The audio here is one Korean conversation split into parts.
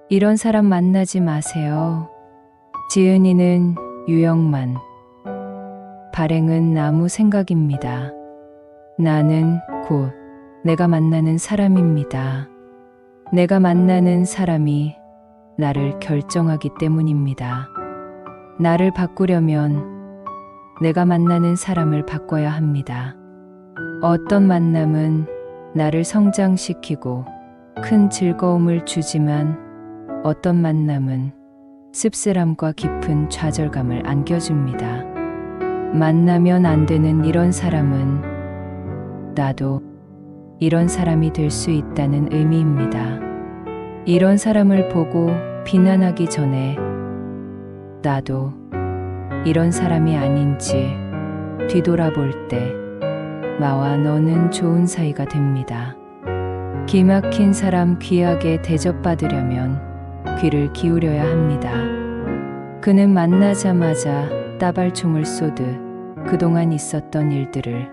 이런 사람 만나지 마세요. 지은이는 유형만, 발행은 아무 생각입니다. 나는 곧 내가 만나는 사람입니다. 내가 만나는 사람이 나를 결정하기 때문입니다. 나를 바꾸려면 내가 만나는 사람을 바꿔야 합니다. 어떤 만남은 나를 성장시키고 큰 즐거움을 주지만 어떤 만남은 씁쓸함과 깊은 좌절감을 안겨줍니다. 만나면 안 되는 이런 사람은 나도 이런 사람이 될 수 있다는 의미입니다. 이런 사람을 보고 비난하기 전에 나도 이런 사람이 아닌지 뒤돌아볼 때 나와 너는 좋은 사이가 됩니다. 기막힌 사람 귀하게 대접받으려면 귀를 기울여야 합니다. 그는 만나자마자 따발총을 쏘듯 그동안 있었던 일들을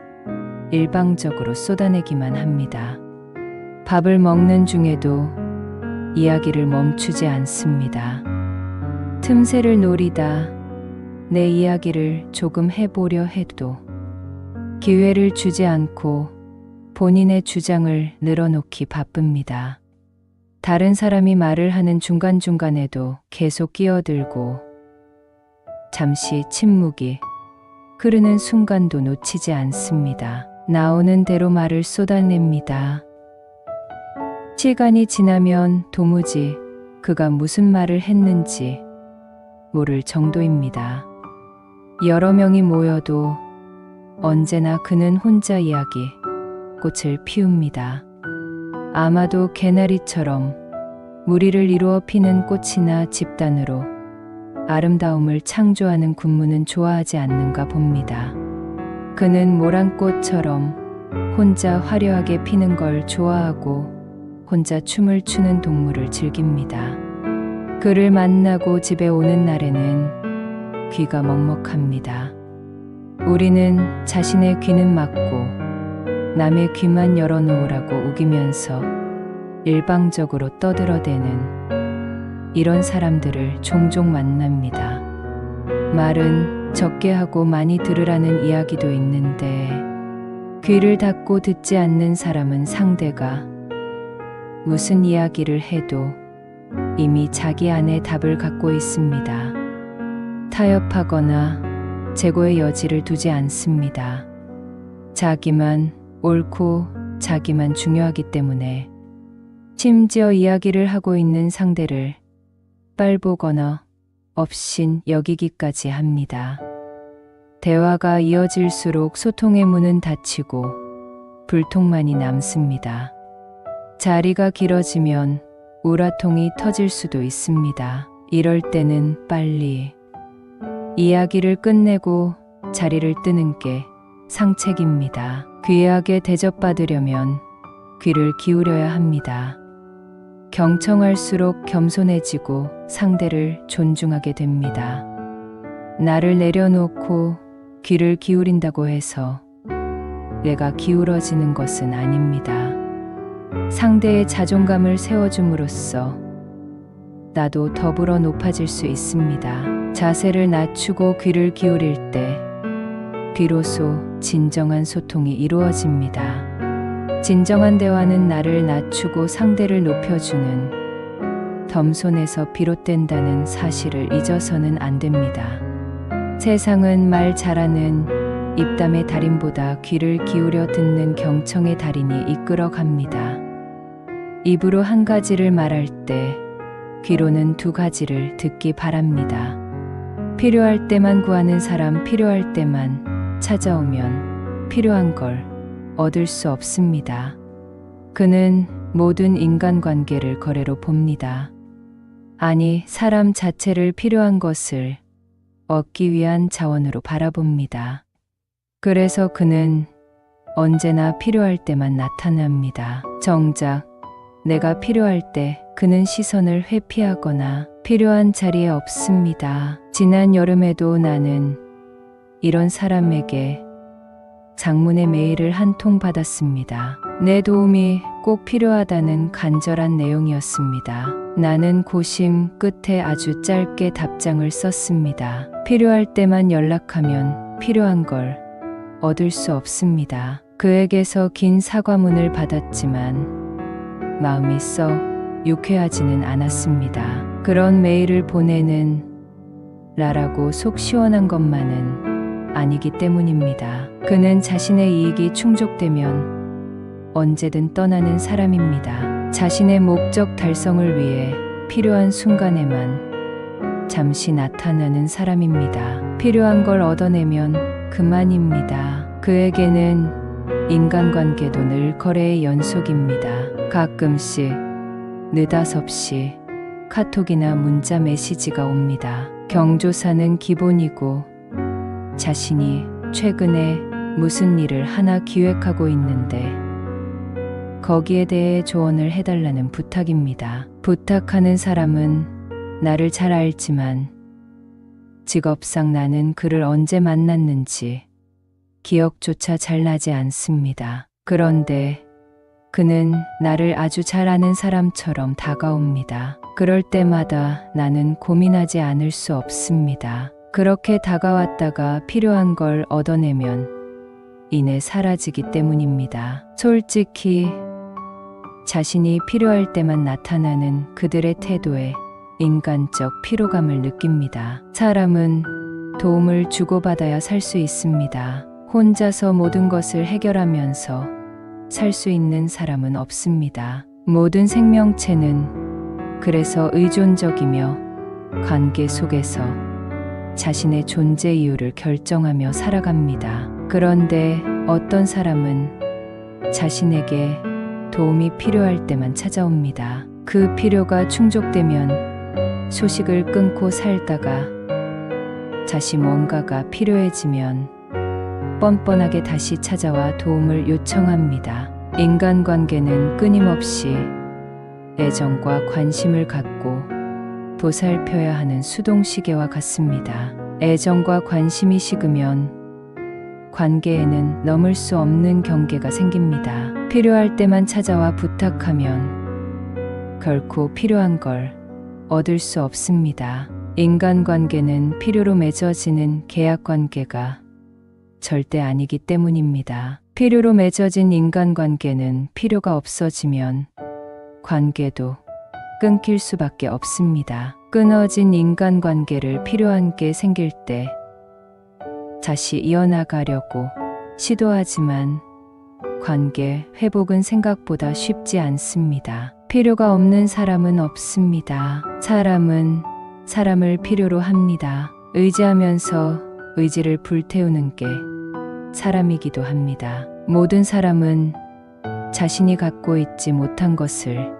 일방적으로 쏟아내기만 합니다. 밥을 먹는 중에도 이야기를 멈추지 않습니다. 틈새를 노리다 내 이야기를 조금 해보려 해도 기회를 주지 않고 본인의 주장을 늘어놓기 바쁩니다. 다른 사람이 말을 하는 중간중간에도 계속 끼어들고 잠시 침묵이 흐르는 순간도 놓치지 않습니다. 나오는 대로 말을 쏟아냅니다. 시간이 지나면 도무지 그가 무슨 말을 했는지 모를 정도입니다. 여러 명이 모여도 언제나 그는 혼자 이야기 꽃을 피웁니다. 아마도 개나리처럼 무리를 이루어 피는 꽃이나 집단으로 아름다움을 창조하는 군무는 좋아하지 않는가 봅니다. 그는 모란꽃처럼 혼자 화려하게 피는 걸 좋아하고 혼자 춤을 추는 동물을 즐깁니다. 그를 만나고 집에 오는 날에는 귀가 먹먹합니다. 우리는 자신의 귀는 막고 남의 귀만 열어놓으라고 우기면서 일방적으로 떠들어대는 이런 사람들을 종종 만납니다. 말은 적게 하고 많이 들으라는 이야기도 있는데 귀를 닫고 듣지 않는 사람은 상대가 무슨 이야기를 해도 이미 자기 안에 답을 갖고 있습니다. 타협하거나 재고의 여지를 두지 않습니다. 자기만 옳고 자기만 중요하기 때문에 심지어 이야기를 하고 있는 상대를 빨보거나 업신 여기기까지 합니다. 대화가 이어질수록 소통의 문은 닫히고 불통만이 남습니다. 자리가 길어지면 우라통이 터질 수도 있습니다. 이럴 때는 빨리 이야기를 끝내고 자리를 뜨는 게 상책입니다. 귀하게 대접받으려면 귀를 기울여야 합니다. 경청할수록 겸손해지고 상대를 존중하게 됩니다. 나를 내려놓고 귀를 기울인다고 해서 뇌가 기울어지는 것은 아닙니다. 상대의 자존감을 세워줌으로써 나도 더불어 높아질 수 있습니다. 자세를 낮추고 귀를 기울일 때 비로소 진정한 소통이 이루어집니다. 진정한 대화는 나를 낮추고 상대를 높여주는 겸손에서 비롯된다는 사실을 잊어서는 안 됩니다. 세상은 말 잘하는 입담의 달인보다 귀를 기울여 듣는 경청의 달인이 이끌어갑니다. 입으로 한 가지를 말할 때 귀로는 두 가지를 듣기 바랍니다. 필요할 때만 구하는 사람, 필요할 때만 찾아오면 필요한 걸 얻을 수 없습니다. 그는 모든 인간관계를 거래로 봅니다. 아니, 사람 자체를 필요한 것을 얻기 위한 자원으로 바라봅니다. 그래서 그는 언제나 필요할 때만 나타납니다. 정작 내가 필요할 때 그는 시선을 회피하거나 필요한 자리에 없습니다. 지난 여름에도 나는 이런 사람에게 장문의 메일을 한 통 받았습니다. 내 도움이 꼭 필요하다는 간절한 내용이었습니다. 나는 고심 끝에 아주 짧게 답장을 썼습니다. 필요할 때만 연락하면 필요한 걸 얻을 수 없습니다. 그에게서 긴 사과문을 받았지만 마음이 썩 유쾌하지는 않았습니다. 그런 메일을 보내는 나라고 속 시원한 것만은 아니기 때문입니다. 그는 자신의 이익이 충족되면 언제든 떠나는 사람입니다. 자신의 목적 달성을 위해 필요한 순간에만 잠시 나타나는 사람입니다. 필요한 걸 얻어내면 그만입니다. 그에게는 인간관계도 늘 거래의 연속입니다. 가끔씩 느닷없이 카톡이나 문자 메시지가 옵니다. 경조사는 기본이고 자신이 최근에 무슨 일을 하나 기획하고 있는데 거기에 대해 조언을 해달라는 부탁입니다. 부탁하는 사람은 나를 잘 알지만 직업상 나는 그를 언제 만났는지 기억조차 잘 나지 않습니다. 그런데 그는 나를 아주 잘 아는 사람처럼 다가옵니다. 그럴 때마다 나는 고민하지 않을 수 없습니다. 그렇게 다가왔다가 필요한 걸 얻어내면 이내 사라지기 때문입니다. 솔직히 자신이 필요할 때만 나타나는 그들의 태도에 인간적 피로감을 느낍니다. 사람은 도움을 주고받아야 살 수 있습니다. 혼자서 모든 것을 해결하면서 살 수 있는 사람은 없습니다. 모든 생명체는 그래서 의존적이며 관계 속에서 자신의 존재 이유를 결정하며 살아갑니다. 그런데 어떤 사람은 자신에게 도움이 필요할 때만 찾아옵니다. 그 필요가 충족되면 소식을 끊고 살다가 다시 뭔가가 필요해지면 뻔뻔하게 다시 찾아와 도움을 요청합니다. 인간관계는 끊임없이 애정과 관심을 갖고 보살펴야 하는 수동시계와 같습니다. 애정과 관심이 식으면 관계에는 넘을 수 없는 경계가 생깁니다. 필요할 때만 찾아와 부탁하면 결코 필요한 걸 얻을 수 없습니다. 인간관계는 필요로 맺어지는 계약관계가 절대 아니기 때문입니다. 필요로 맺어진 인간관계는 필요가 없어지면 관계도 끊길 수밖에 없습니다. 끊어진 인간관계를 필요한 게 생길 때 다시 이어나가려고 시도하지만 관계 회복은 생각보다 쉽지 않습니다. 필요가 없는 사람은 없습니다. 사람은 사람을 필요로 합니다. 의지하면서 의지를 불태우는 게 사람이기도 합니다. 모든 사람은 자신이 갖고 있지 못한 것을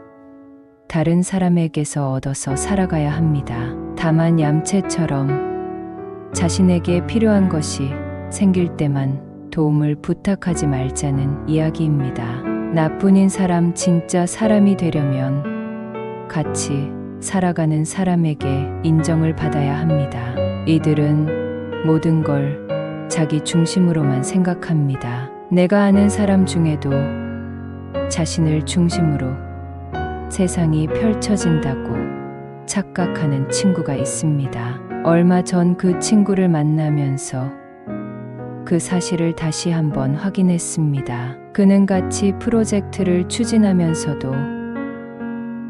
다른 사람에게서 얻어서 살아가야 합니다. 다만 얌체처럼 자신에게 필요한 것이 생길 때만 도움을 부탁하지 말자는 이야기입니다. 나뿐인 사람, 진짜 사람이 되려면 같이 살아가는 사람에게 인정을 받아야 합니다. 이들은 모든 걸 자기 중심으로만 생각합니다. 내가 아는 사람 중에도 자신을 중심으로 세상이 펼쳐진다고 착각하는 친구가 있습니다. 얼마 전 그 친구를 만나면서 그 사실을 다시 한번 확인했습니다. 그는 같이 프로젝트를 추진하면서도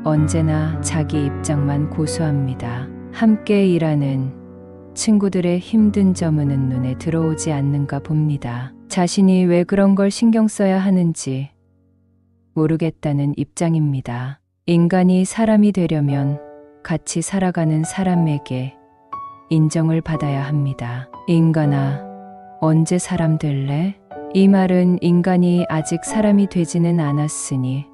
언제나 자기 입장만 고수합니다. 함께 일하는 친구들의 힘든 점은 눈에 들어오지 않는가 봅니다. 자신이 왜 그런 걸 신경 써야 하는지 모르겠다는 입장입니다. 인간이 사람이 되려면 같이 살아가는 사람에게 인정을 받아야 합니다. 인간아, 언제 사람 될래? 이 말은 인간이 아직 사람이 되지는 않았으니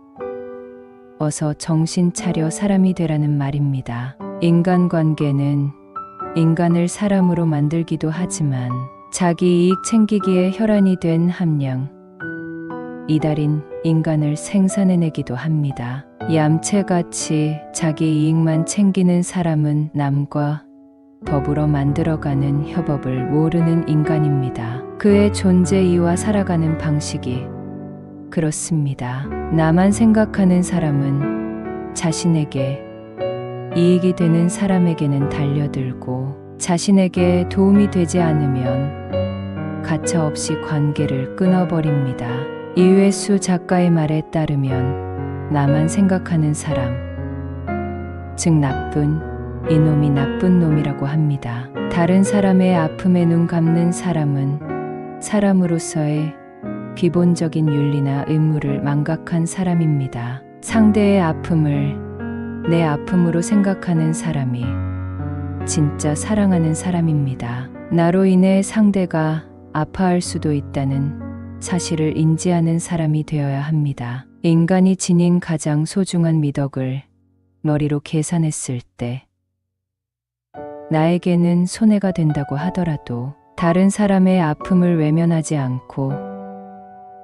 어서 정신 차려 사람이 되라는 말입니다. 인간관계는 인간을 사람으로 만들기도 하지만 자기 이익 챙기기에 혈안이 된 함량, 이달인 인간을 생산해내기도 합니다. 얌체같이 자기 이익만 챙기는 사람은 남과 더불어 만들어가는 협업을 모르는 인간입니다. 그의 존재 이유와 살아가는 방식이 그렇습니다. 나만 생각하는 사람은 자신에게 이익이 되는 사람에게는 달려들고 자신에게 도움이 되지 않으면 가차없이 관계를 끊어버립니다. 이회수 작가의 말에 따르면 나만 생각하는 사람, 즉 나쁜 이놈이 나쁜 놈이라고 합니다. 다른 사람의 아픔에 눈 감는 사람은 사람으로서의 기본적인 윤리나 의무를 망각한 사람입니다. 상대의 아픔을 내 아픔으로 생각하는 사람이 진짜 사랑하는 사람입니다. 나로 인해 상대가 아파할 수도 있다는 사실을 인지하는 사람이 되어야 합니다. 인간이 지닌 가장 소중한 미덕을 머리로 계산했을 때 나에게는 손해가 된다고 하더라도 다른 사람의 아픔을 외면하지 않고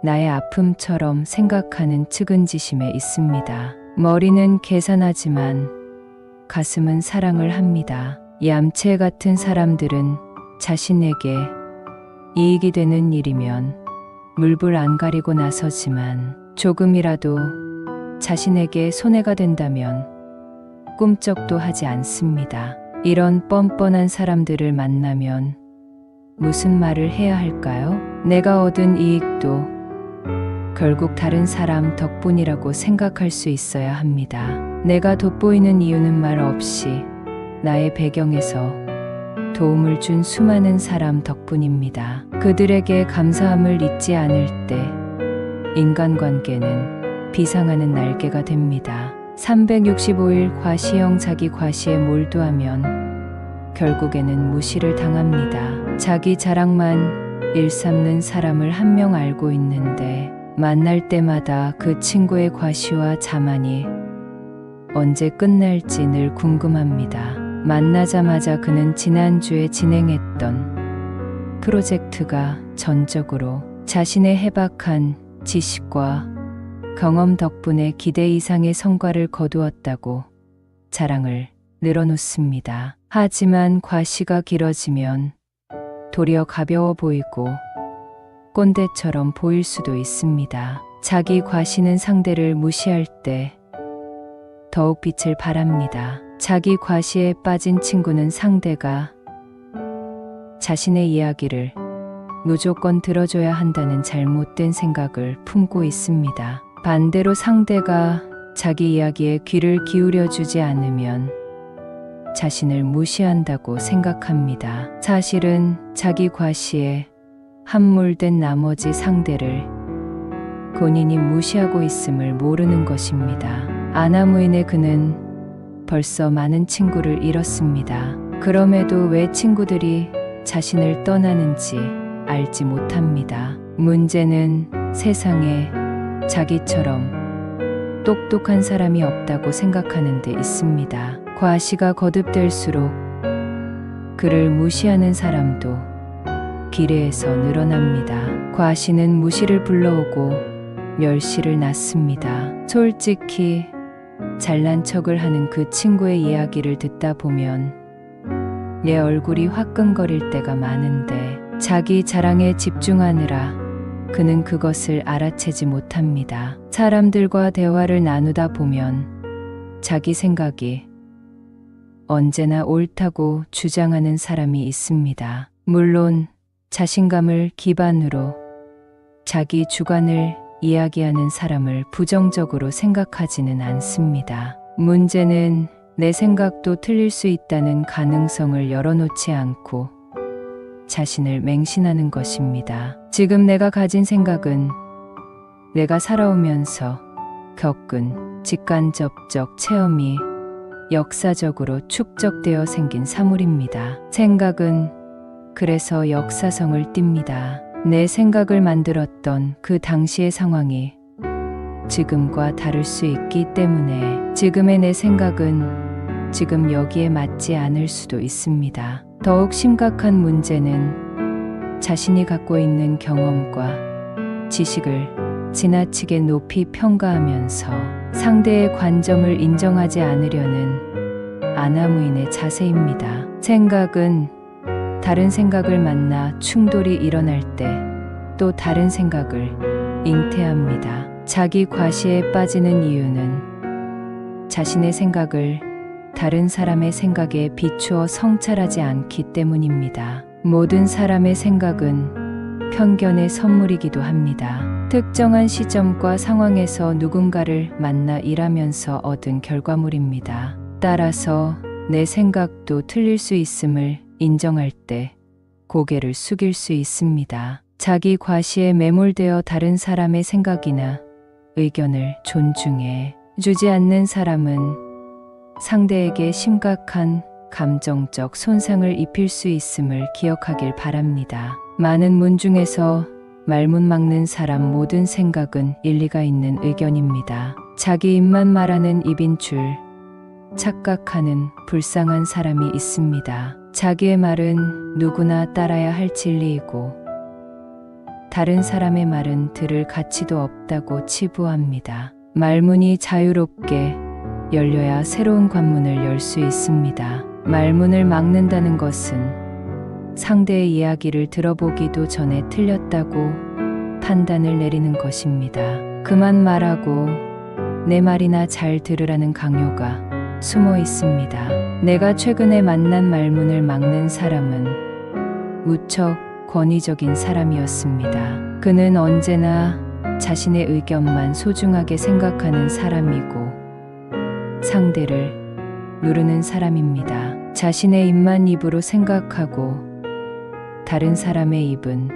나의 아픔처럼 생각하는 측은지심에 있습니다. 머리는 계산하지만 가슴은 사랑을 합니다. 얌체 같은 사람들은 자신에게 이익이 되는 일이면 물불 안 가리고 나서지만 조금이라도 자신에게 손해가 된다면 꿈쩍도 하지 않습니다. 이런 뻔뻔한 사람들을 만나면 무슨 말을 해야 할까요? 내가 얻은 이익도 결국 다른 사람 덕분이라고 생각할 수 있어야 합니다. 내가 돋보이는 이유는 말 없이 나의 배경에서 도움을 준 수많은 사람 덕분입니다. 그들에게 감사함을 잊지 않을 때 인간관계는 비상하는 날개가 됩니다. 365일 과시형 자기 과시에 몰두하면 결국에는 무시를 당합니다. 자기 자랑만 일삼는 사람을 한 명 알고 있는데 만날 때마다 그 친구의 과시와 자만이 언제 끝날지 늘 궁금합니다. 만나자마자 그는 지난주에 진행했던 프로젝트가 전적으로 자신의 해박한 지식과 경험 덕분에 기대 이상의 성과를 거두었다고 자랑을 늘어놓습니다. 하지만 과시가 길어지면 도리어 가벼워 보이고 꼰대처럼 보일 수도 있습니다. 자기 과시는 상대를 무시할 때 더욱 빛을 발합니다. 자기 과시에 빠진 친구는 상대가 자신의 이야기를 무조건 들어줘야 한다는 잘못된 생각을 품고 있습니다. 반대로 상대가 자기 이야기에 귀를 기울여 주지 않으면 자신을 무시한다고 생각합니다. 사실은 자기 과시에 함몰된 나머지 상대를 본인이 무시하고 있음을 모르는 것입니다. 아나무인의 그는 벌써 많은 친구를 잃었습니다. 그럼에도 왜 친구들이 자신을 떠나는지 알지 못합니다. 문제는 세상에 자기처럼 똑똑한 사람이 없다고 생각하는 데 있습니다. 과시가 거듭될수록 그를 무시하는 사람도 기뢰에서 늘어납니다. 과시는 무시를 불러오고 멸시를 낳습니다. 솔직히 잘난 척을 하는 그 친구의 이야기를 듣다 보면 내 얼굴이 화끈거릴 때가 많은데 자기 자랑에 집중하느라 그는 그것을 알아채지 못합니다. 사람들과 대화를 나누다 보면 자기 생각이 언제나 옳다고 주장하는 사람이 있습니다. 물론 자신감을 기반으로 자기 주관을 이야기하는 사람을 부정적으로 생각하지는 않습니다. 문제는 내 생각도 틀릴 수 있다는 가능성을 열어놓지 않고 자신을 맹신하는 것입니다. 지금 내가 가진 생각은 내가 살아오면서 겪은 직간접적 체험이 역사적으로 축적되어 생긴 사물입니다. 생각은 그래서 역사성을 띱니다. 내 생각을 만들었던 그 당시의 상황이 지금과 다를 수 있기 때문에 지금의 내 생각은 지금 여기에 맞지 않을 수도 있습니다. 더욱 심각한 문제는 자신이 갖고 있는 경험과 지식을 지나치게 높이 평가하면서 상대의 관점을 인정하지 않으려는 아나무인의 자세입니다. 생각은 다른 생각을 만나 충돌이 일어날 때 또 다른 생각을 잉태합니다. 자기 과시에 빠지는 이유는 자신의 생각을 다른 사람의 생각에 비추어 성찰하지 않기 때문입니다. 모든 사람의 생각은 편견의 선물이기도 합니다. 특정한 시점과 상황에서 누군가를 만나 일하면서 얻은 결과물입니다. 따라서 내 생각도 틀릴 수 있음을 인정할 때 고개를 숙일 수 있습니다. 자기 과시에 매몰되어 다른 사람의 생각이나 의견을 존중해 주지 않는 사람은 상대에게 심각한 감정적 손상을 입힐 수 있음을 기억하길 바랍니다. 많은 문 중에서 말문 막는 사람 모든 생각은 일리가 있는 의견입니다. 자기 입만 말하는 입인 줄 착각하는 불쌍한 사람이 있습니다. 자기의 말은 누구나 따라야 할 진리이고 다른 사람의 말은 들을 가치도 없다고 치부합니다. 말문이 자유롭게 열려야 새로운 관문을 열 수 있습니다. 말문을 막는다는 것은 상대의 이야기를 들어보기도 전에 틀렸다고 판단을 내리는 것입니다. 그만 말하고 내 말이나 잘 들으라는 강요가 숨어 있습니다. 내가 최근에 만난 말문을 막는 사람은 무척 권위적인 사람이었습니다. 그는 언제나 자신의 의견만 소중하게 생각하는 사람이고 상대를 누르는 사람입니다. 자신의 입만 입으로 생각하고 다른 사람의 입은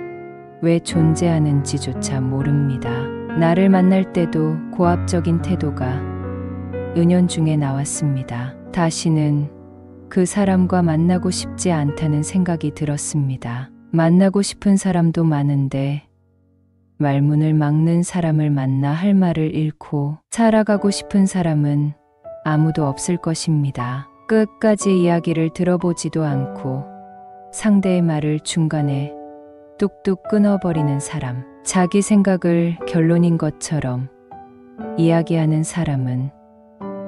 왜 존재하는지조차 모릅니다. 나를 만날 때도 고압적인 태도가 은연중에 나왔습니다. 다시는 그 사람과 만나고 싶지 않다는 생각이 들었습니다. 만나고 싶은 사람도 많은데 말문을 막는 사람을 만나 할 말을 잃고 살아가고 싶은 사람은 아무도 없을 것입니다. 끝까지 이야기를 들어보지도 않고 상대의 말을 중간에 뚝뚝 끊어버리는 사람, 자기 생각을 결론인 것처럼 이야기하는 사람은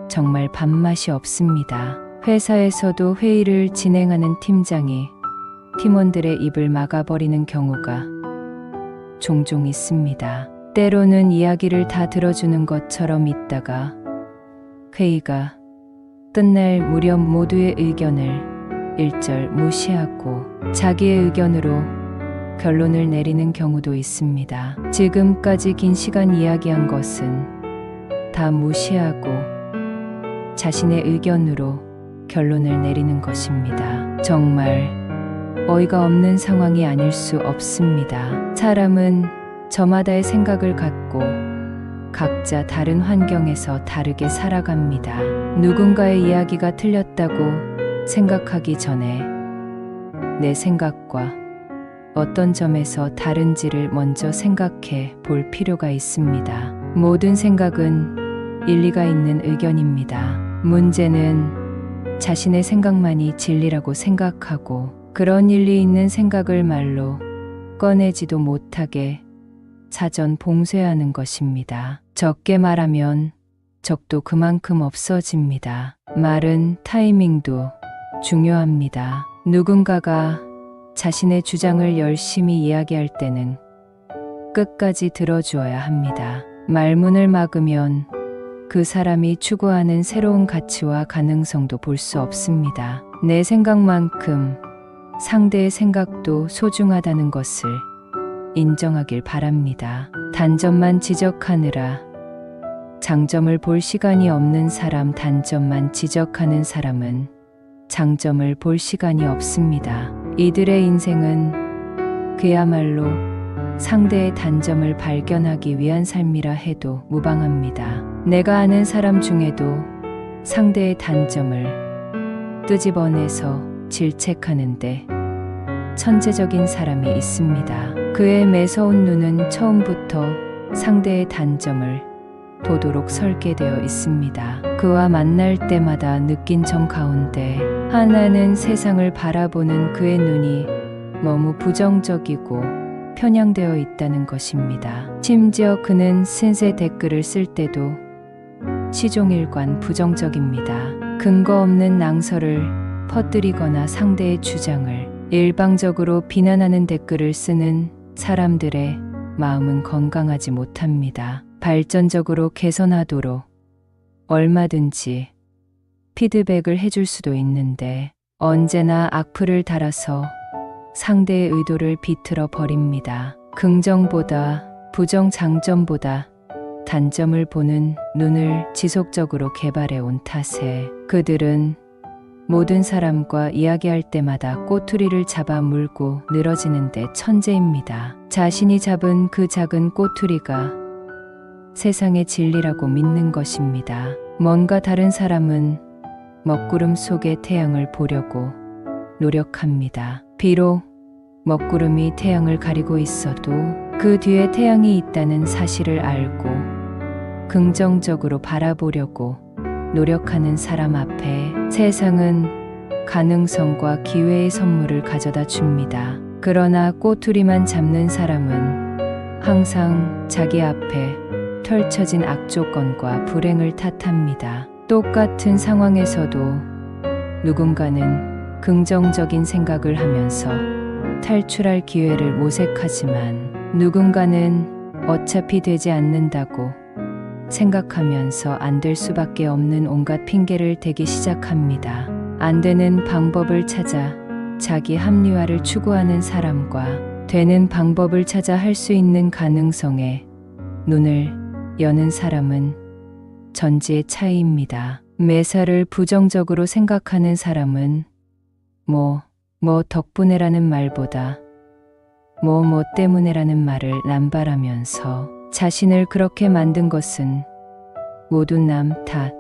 정말 밥맛이 없습니다. 회사에서도 회의를 진행하는 팀장이 팀원들의 입을 막아버리는 경우가 종종 있습니다. 때로는 이야기를 다 들어주는 것처럼 있다가 회의가 끝날 무렵 모두의 의견을 일절 무시하고 자기의 의견으로 결론을 내리는 경우도 있습니다. 지금까지 긴 시간 이야기한 것은 다 무시하고 자신의 의견으로 결론을 내리는 것입니다. 정말 어이가 없는 상황이 아닐 수 없습니다. 사람은 저마다의 생각을 갖고 각자 다른 환경에서 다르게 살아갑니다. 누군가의 이야기가 틀렸다고 생각하기 전에 내 생각과 어떤 점에서 다른지를 먼저 생각해 볼 필요가 있습니다. 모든 생각은 일리가 있는 의견입니다. 문제는 자신의 생각만이 진리라고 생각하고 그런 일리 있는 생각을 말로 꺼내지도 못하게 사전 봉쇄하는 것입니다. 적게 말하면 적도 그만큼 없어집니다. 말은 타이밍도 중요합니다. 누군가가 자신의 주장을 열심히 이야기할 때는 끝까지 들어주어야 합니다. 말문을 막으면 그 사람이 추구하는 새로운 가치와 가능성도 볼 수 없습니다. 내 생각만큼 상대의 생각도 소중하다는 것을 인정하길 바랍니다. 단점만 지적하느라 장점을 볼 시간이 없는 사람, 단점만 지적하는 사람은 장점을 볼 시간이 없습니다. 이들의 인생은 그야말로 상대의 단점을 발견하기 위한 삶이라 해도 무방합니다. 내가 아는 사람 중에도 상대의 단점을 끄집어내서 질책하는데 천재적인 사람이 있습니다. 그의 매서운 눈은 처음부터 상대의 단점을 도도록 설계되어 있습니다. 그와 만날 때마다 느낀 점 가운데 하나는 세상을 바라보는 그의 눈이 너무 부정적이고 편향되어 있다는 것입니다. 심지어 그는 신세 댓글을 쓸 때도 시종일관 부정적입니다. 근거 없는 낭설을 퍼뜨리거나 상대의 주장을 일방적으로 비난하는 댓글을 쓰는 사람들의 마음은 건강하지 못합니다. 발전적으로 개선하도록 얼마든지 피드백을 해줄 수도 있는데 언제나 악플을 달아서 상대의 의도를 비틀어 버립니다. 긍정보다 부정, 장점보다 단점을 보는 눈을 지속적으로 개발해 온 탓에 그들은 모든 사람과 이야기할 때마다 꼬투리를 잡아 물고 늘어지는데 천재입니다. 자신이 잡은 그 작은 꼬투리가 세상의 진리라고 믿는 것입니다. 뭔가 다른 사람은 먹구름 속의 태양을 보려고 노력합니다. 비록 먹구름이 태양을 가리고 있어도 그 뒤에 태양이 있다는 사실을 알고 긍정적으로 바라보려고 노력하는 사람 앞에 세상은 가능성과 기회의 선물을 가져다 줍니다. 그러나 꼬투리만 잡는 사람은 항상 자기 앞에 펼쳐진 악조건과 불행을 탓합니다. 똑같은 상황에서도 누군가는 긍정적인 생각을 하면서 탈출할 기회를 모색하지만 누군가는 어차피 되지 않는다고 생각하면서 안 될 수밖에 없는 온갖 핑계를 대기 시작합니다. 안 되는 방법을 찾아 자기 합리화를 추구하는 사람과 되는 방법을 찾아 할 수 있는 가능성에 눈을 여는 사람은 전지의 차이입니다. 매사를 부정적으로 생각하는 사람은 뭐 덕분에라는 말보다 뭐 때문에라는 말을 남발하면서 자신을 그렇게 만든 것은 모두 남 탓,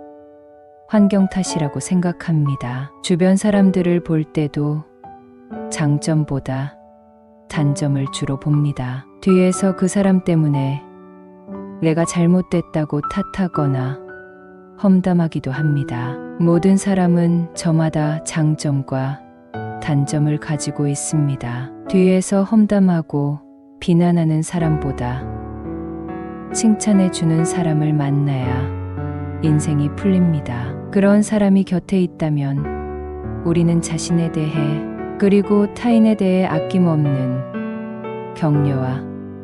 환경 탓이라고 생각합니다. 주변 사람들을 볼 때도 장점보다 단점을 주로 봅니다. 뒤에서 그 사람 때문에 내가 잘못됐다고 탓하거나 험담하기도 합니다. 모든 사람은 저마다 장점과 단점을 가지고 있습니다. 뒤에서 험담하고 비난하는 사람보다 칭찬해주는 사람을 만나야 인생이 풀립니다. 그런 사람이 곁에 있다면 우리는 자신에 대해 그리고 타인에 대해 아낌없는 격려와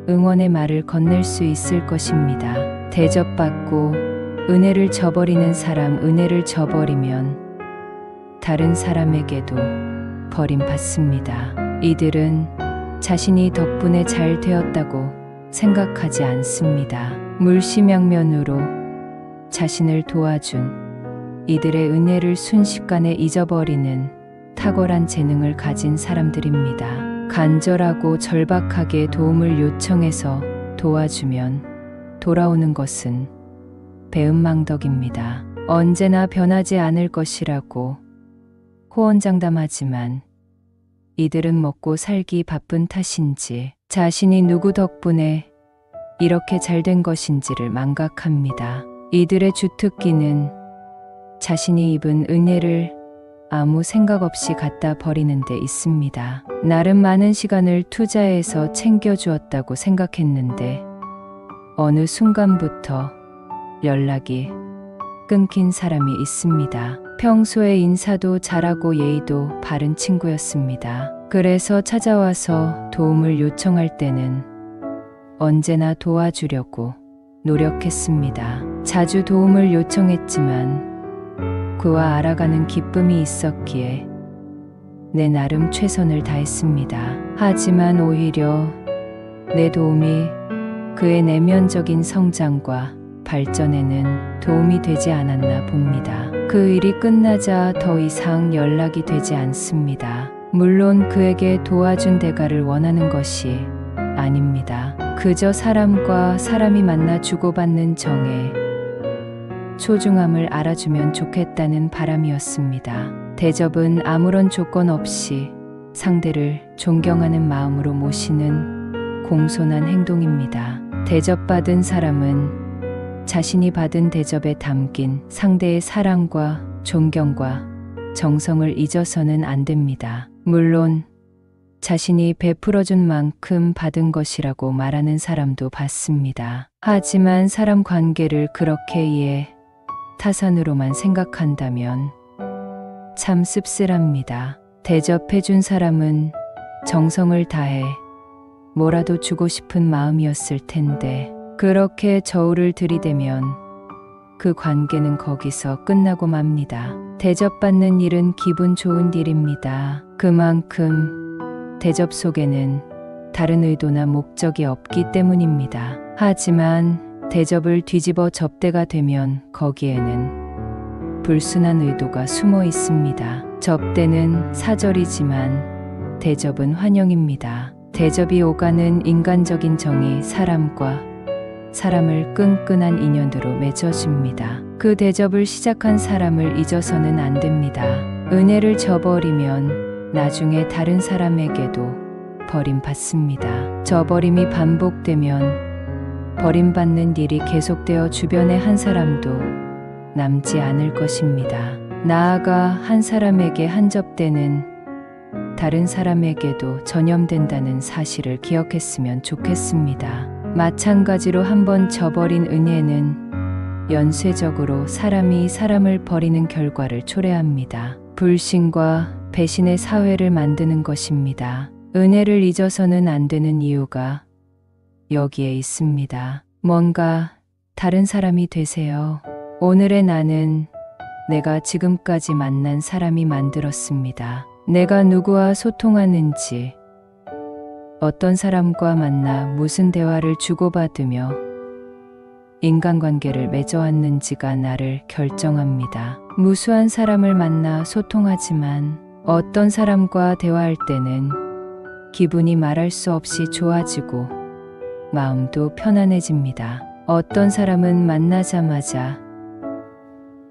응원의 말을 건넬 수 있을 것입니다. 대접받고 은혜를 저버리는 사람, 은혜를 저버리면 다른 사람에게도 버림받습니다. 이들은 자신이 덕분에 잘 되었다고 생각하지 않습니다. 물심양면으로 자신을 도와준 이들의 은혜를 순식간에 잊어버리는 탁월한 재능을 가진 사람들입니다. 간절하고 절박하게 도움을 요청해서 도와주면 돌아오는 것은 배은망덕입니다. 언제나 변하지 않을 것이라고 호언장담하지만 이들은 먹고 살기 바쁜 탓인지 자신이 누구 덕분에 이렇게 잘된 것인지를 망각합니다. 이들의 주특기는 자신이 입은 은혜를 아무 생각 없이 갖다 버리는 데 있습니다. 나름 많은 시간을 투자해서 챙겨주었다고 생각했는데 어느 순간부터 연락이 끊긴 사람이 있습니다. 평소에 인사도 잘하고 예의도 바른 친구였습니다. 그래서 찾아와서 도움을 요청할 때는 언제나 도와주려고 노력했습니다. 자주 도움을 요청했지만 그와 알아가는 기쁨이 있었기에 내 나름 최선을 다했습니다. 하지만 오히려 내 도움이 그의 내면적인 성장과 발전에는 도움이 되지 않았나 봅니다. 그 일이 끝나자 더 이상 연락이 되지 않습니다. 물론 그에게 도와준 대가를 원하는 것이 아닙니다. 그저 사람과 사람이 만나 주고받는 정의, 소중함을 알아주면 좋겠다는 바람이었습니다. 대접은 아무런 조건 없이 상대를 존경하는 마음으로 모시는 공손한 행동입니다. 대접받은 사람은 자신이 받은 대접에 담긴 상대의 사랑과 존경과 정성을 잊어서는 안 됩니다. 물론 자신이 베풀어준 만큼 받은 것이라고 말하는 사람도 봤습니다. 하지만 사람 관계를 그렇게 이해 타산으로만 생각한다면 참 씁쓸합니다. 대접해준 사람은 정성을 다해 뭐라도 주고 싶은 마음이었을 텐데 그렇게 저울을 들이대면 그 관계는 거기서 끝나고 맙니다. 대접받는 일은 기분 좋은 일입니다. 그만큼 대접 속에는 다른 의도나 목적이 없기 때문입니다. 하지만 대접을 뒤집어 접대가 되면 거기에는 불순한 의도가 숨어 있습니다. 접대는 사절이지만 대접은 환영입니다. 대접이 오가는 인간적인 정이 사람과 사람을 끈끈한 인연으로 맺어줍니다. 그 대접을 시작한 사람을 잊어서는 안 됩니다. 은혜를 저버리면 나중에 다른 사람에게도 버림받습니다. 저버림이 반복되면 버림받는 일이 계속되어 주변의 한 사람도 남지 않을 것입니다. 나아가 한 사람에게 한 접대는 다른 사람에게도 전염된다는 사실을 기억했으면 좋겠습니다. 마찬가지로 한번 저버린 은혜는 연쇄적으로 사람이 사람을 버리는 결과를 초래합니다. 불신과 배신의 사회를 만드는 것입니다. 은혜를 잊어서는 안 되는 이유가 여기에 있습니다. 뭔가 다른 사람이 되세요. 오늘의 나는 내가 지금까지 만난 사람이 만들었습니다. 내가 누구와 소통하는지, 어떤 사람과 만나 무슨 대화를 주고받으며 인간관계를 맺어왔는지가 나를 결정합니다. 무수한 사람을 만나 소통하지만 어떤 사람과 대화할 때는 기분이 말할 수 없이 좋아지고 마음도 편안해집니다. 어떤 사람은 만나자마자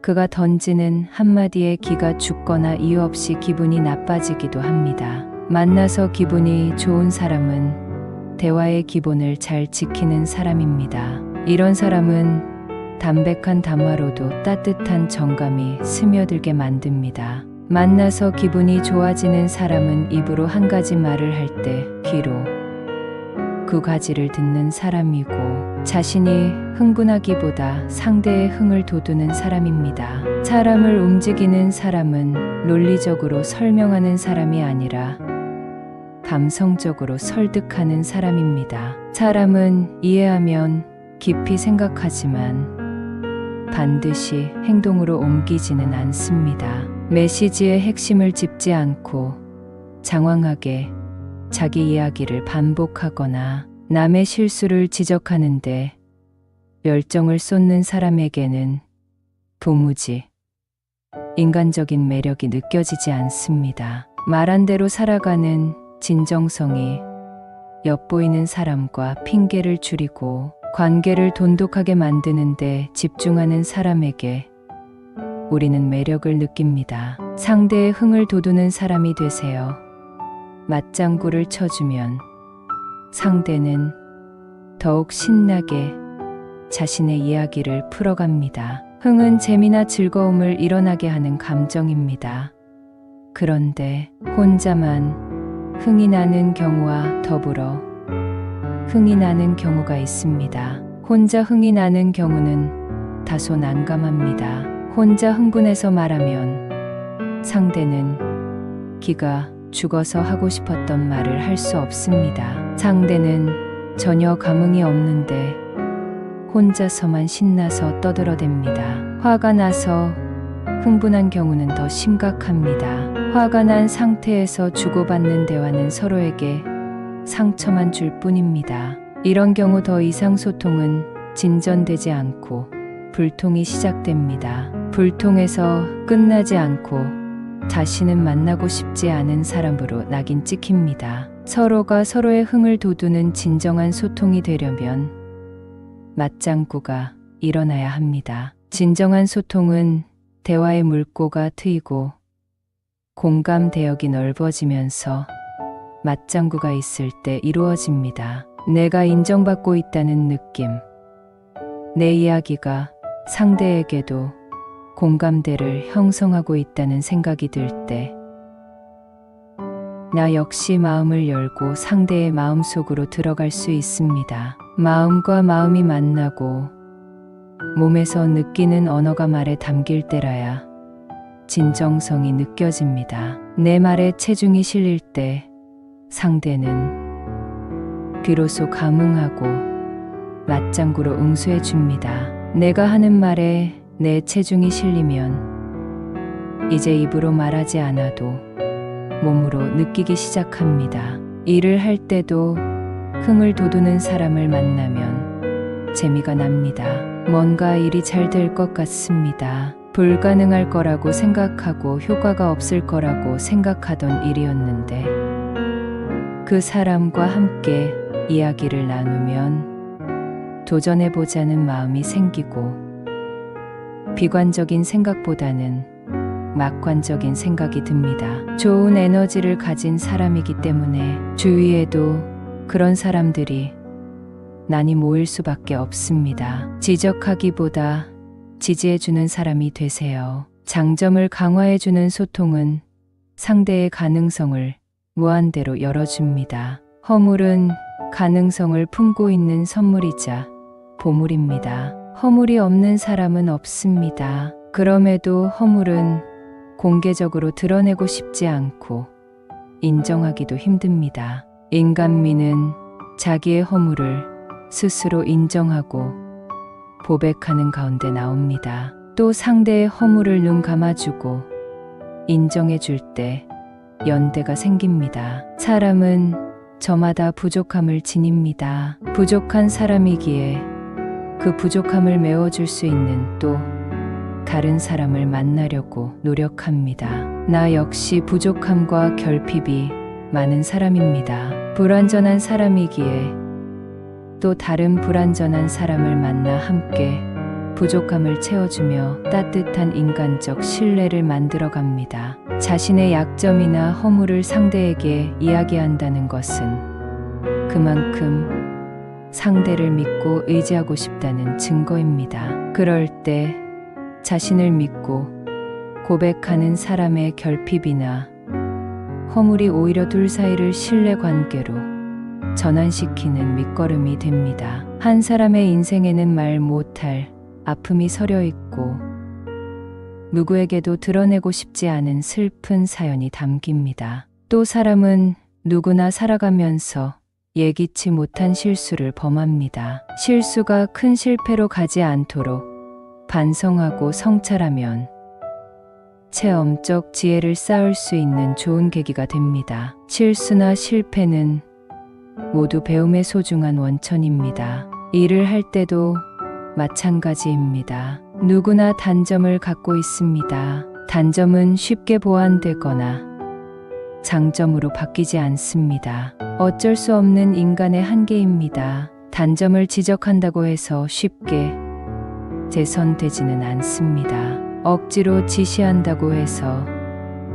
그가 던지는 한마디에 기가 죽거나 이유 없이 기분이 나빠지기도 합니다. 만나서 기분이 좋은 사람은 대화의 기본을 잘 지키는 사람입니다. 이런 사람은 담백한 담화로도 따뜻한 정감이 스며들게 만듭니다. 만나서 기분이 좋아지는 사람은 입으로 한 가지 말을 할 때 귀로 그 가지를 듣는 사람이고 자신이 흥분하기보다 상대의 흥을 돋우는 사람입니다. 사람을 움직이는 사람은 논리적으로 설명하는 사람이 아니라 감성적으로 설득하는 사람입니다. 사람은 이해하면 깊이 생각하지만 반드시 행동으로 옮기지는 않습니다. 메시지의 핵심을 짚지 않고 장황하게 자기 이야기를 반복하거나 남의 실수를 지적하는데 열정을 쏟는 사람에게는 도무지 인간적인 매력이 느껴지지 않습니다. 말한 대로 살아가는 진정성이 엿보이는 사람과 핑계를 줄이고 관계를 돈독하게 만드는데 집중하는 사람에게 우리는 매력을 느낍니다. 상대의 흥을 돋우는 사람이 되세요. 맞장구를 쳐주면 상대는 더욱 신나게 자신의 이야기를 풀어갑니다. 흥은 재미나 즐거움을 일어나게 하는 감정입니다. 그런데 혼자만 흥이 나는 경우와 더불어 흥이 나는 경우가 있습니다. 혼자 흥이 나는 경우는 다소 난감합니다. 혼자 흥분해서 말하면 상대는 기가 죽어서 하고 싶었던 말을 할 수 없습니다. 상대는 전혀 감흥이 없는데 혼자서만 신나서 떠들어댑니다. 화가 나서 흥분한 경우는 더 심각합니다. 화가 난 상태에서 주고받는 대화는 서로에게 상처만 줄 뿐입니다. 이런 경우 더 이상 소통은 진전되지 않고 불통이 시작됩니다. 불통에서 끝나지 않고 다시는 만나고 싶지 않은 사람으로 낙인 찍힙니다. 서로가 서로의 흥을 돋우는 진정한 소통이 되려면 맞장구가 일어나야 합니다. 진정한 소통은 대화의 물꼬가 트이고 공감 대역이 넓어지면서 맞장구가 있을 때 이루어집니다. 내가 인정받고 있다는 느낌, 내 이야기가 상대에게도 공감대를 형성하고 있다는 생각이 들 때, 나 역시 마음을 열고 상대의 마음속으로 들어갈 수 있습니다. 마음과 마음이 만나고 몸에서 느끼는 언어가 말에 담길 때라야 진정성이 느껴집니다. 내 말에 체중이 실릴 때 상대는 비로소 감흥하고 맞장구로 응수해 줍니다. 내가 하는 말에 내 체중이 실리면 이제 입으로 말하지 않아도 몸으로 느끼기 시작합니다. 일을 할 때도 흥을 돋우는 사람을 만나면 재미가 납니다. 뭔가 일이 잘 될 것 같습니다. 불가능할 거라고 생각하고 효과가 없을 거라고 생각하던 일이었는데 그 사람과 함께 이야기를 나누면 도전해보자는 마음이 생기고 비관적인 생각보다는 낙관적인 생각이 듭니다. 좋은 에너지를 가진 사람이기 때문에 주위에도 그런 사람들이 난이 모일 수밖에 없습니다. 지적하기보다 지지해주는 사람이 되세요. 장점을 강화해주는 소통은 상대의 가능성을 무한대로 열어줍니다. 허물은 가능성을 품고 있는 선물이자 보물입니다. 허물이 없는 사람은 없습니다. 그럼에도 허물은 공개적으로 드러내고 싶지 않고 인정하기도 힘듭니다. 인간미는 자기의 허물을 스스로 인정하고 고백하는 가운데 나옵니다. 또 상대의 허물을 눈 감아주고 인정해 줄 때 연대가 생깁니다. 사람은 저마다 부족함을 지닙니다. 부족한 사람이기에 그 부족함을 메워줄 수 있는 또 다른 사람을 만나려고 노력합니다. 나 역시 부족함과 결핍이 많은 사람입니다. 불완전한 사람이기에 또 다른 불완전한 사람을 만나 함께 부족함을 채워주며 따뜻한 인간적 신뢰를 만들어 갑니다. 자신의 약점이나 허물을 상대에게 이야기한다는 것은 그만큼 상대를 믿고 의지하고 싶다는 증거입니다. 그럴 때 자신을 믿고 고백하는 사람의 결핍이나 허물이 오히려 둘 사이를 신뢰 관계로 전환시키는 밑거름이 됩니다. 한 사람의 인생에는 말 못할 아픔이 서려 있고 누구에게도 드러내고 싶지 않은 슬픈 사연이 담깁니다. 또 사람은 누구나 살아가면서 예기치 못한 실수를 범합니다. 실수가 큰 실패로 가지 않도록 반성하고 성찰하면 체험적 지혜를 쌓을 수 있는 좋은 계기가 됩니다. 실수나 실패는 모두 배움의 소중한 원천입니다. 일을 할 때도 마찬가지입니다. 누구나 단점을 갖고 있습니다. 단점은 쉽게 보완되거나 장점으로 바뀌지 않습니다. 어쩔 수 없는 인간의 한계입니다. 단점을 지적한다고 해서 쉽게 개선되지는 않습니다. 억지로 지시한다고 해서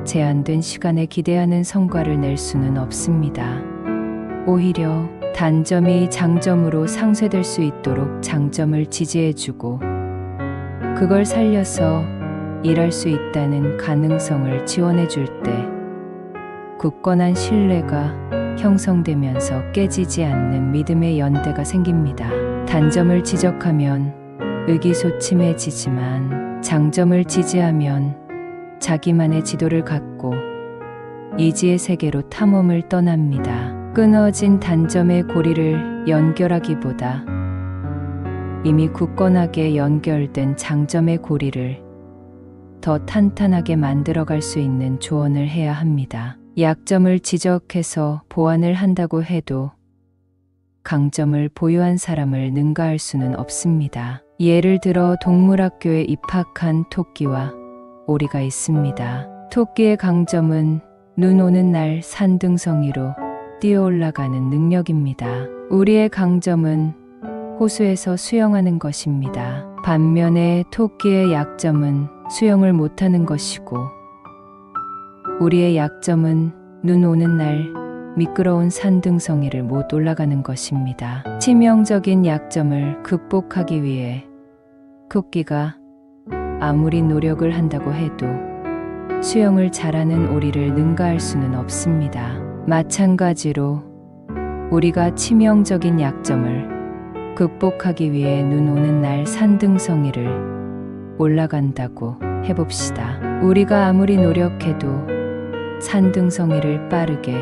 제한된 시간에 기대하는 성과를 낼 수는 없습니다. 오히려 단점이 장점으로 상쇄될 수 있도록 장점을 지지해주고 그걸 살려서 일할 수 있다는 가능성을 지원해줄 때 굳건한 신뢰가 형성되면서 깨지지 않는 믿음의 연대가 생깁니다. 단점을 지적하면 의기소침해지지만 장점을 지지하면 자기만의 지도를 갖고 이지의 세계로 탐험을 떠납니다. 끊어진 단점의 고리를 연결하기보다 이미 굳건하게 연결된 장점의 고리를 더 탄탄하게 만들어갈 수 있는 조언을 해야 합니다. 약점을 지적해서 보완을 한다고 해도 강점을 보유한 사람을 능가할 수는 없습니다. 예를 들어 동물학교에 입학한 토끼와 오리가 있습니다. 토끼의 강점은 눈 오는 날 산등성이로 뛰어 올라가는 능력입니다. 오리의 강점은 호수에서 수영하는 것입니다. 반면에 토끼의 약점은 수영을 못하는 것이고 오리의 약점은 눈 오는 날 미끄러운 산등성이를 못 올라가는 것입니다. 치명적인 약점을 극복하기 위해 토끼가 아무리 노력을 한다고 해도 수영을 잘하는 오리를 능가할 수는 없습니다. 마찬가지로 우리가 치명적인 약점을 극복하기 위해 눈 오는 날 산등성이를 올라간다고 해봅시다. 우리가 아무리 노력해도 산등성이를 빠르게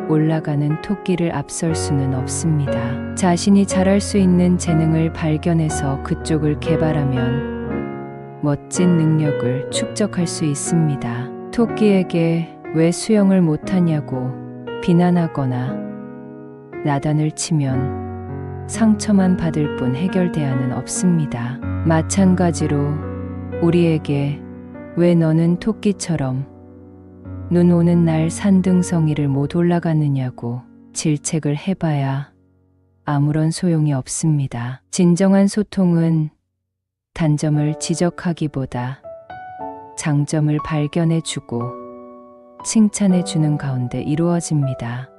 올라가는 토끼를 앞설 수는 없습니다. 자신이 잘할 수 있는 재능을 발견해서 그쪽을 개발하면 멋진 능력을 축적할 수 있습니다. 토끼에게 왜 수영을 못하냐고 비난하거나 나단을 치면 상처만 받을 뿐 해결 대안은 없습니다. 마찬가지로 우리에게 왜 너는 토끼처럼 눈 오는 날 산등성이를 못 올라가느냐고 질책을 해봐야 아무런 소용이 없습니다. 진정한 소통은 단점을 지적하기보다 장점을 발견해주고 칭찬해주는 가운데 이루어집니다.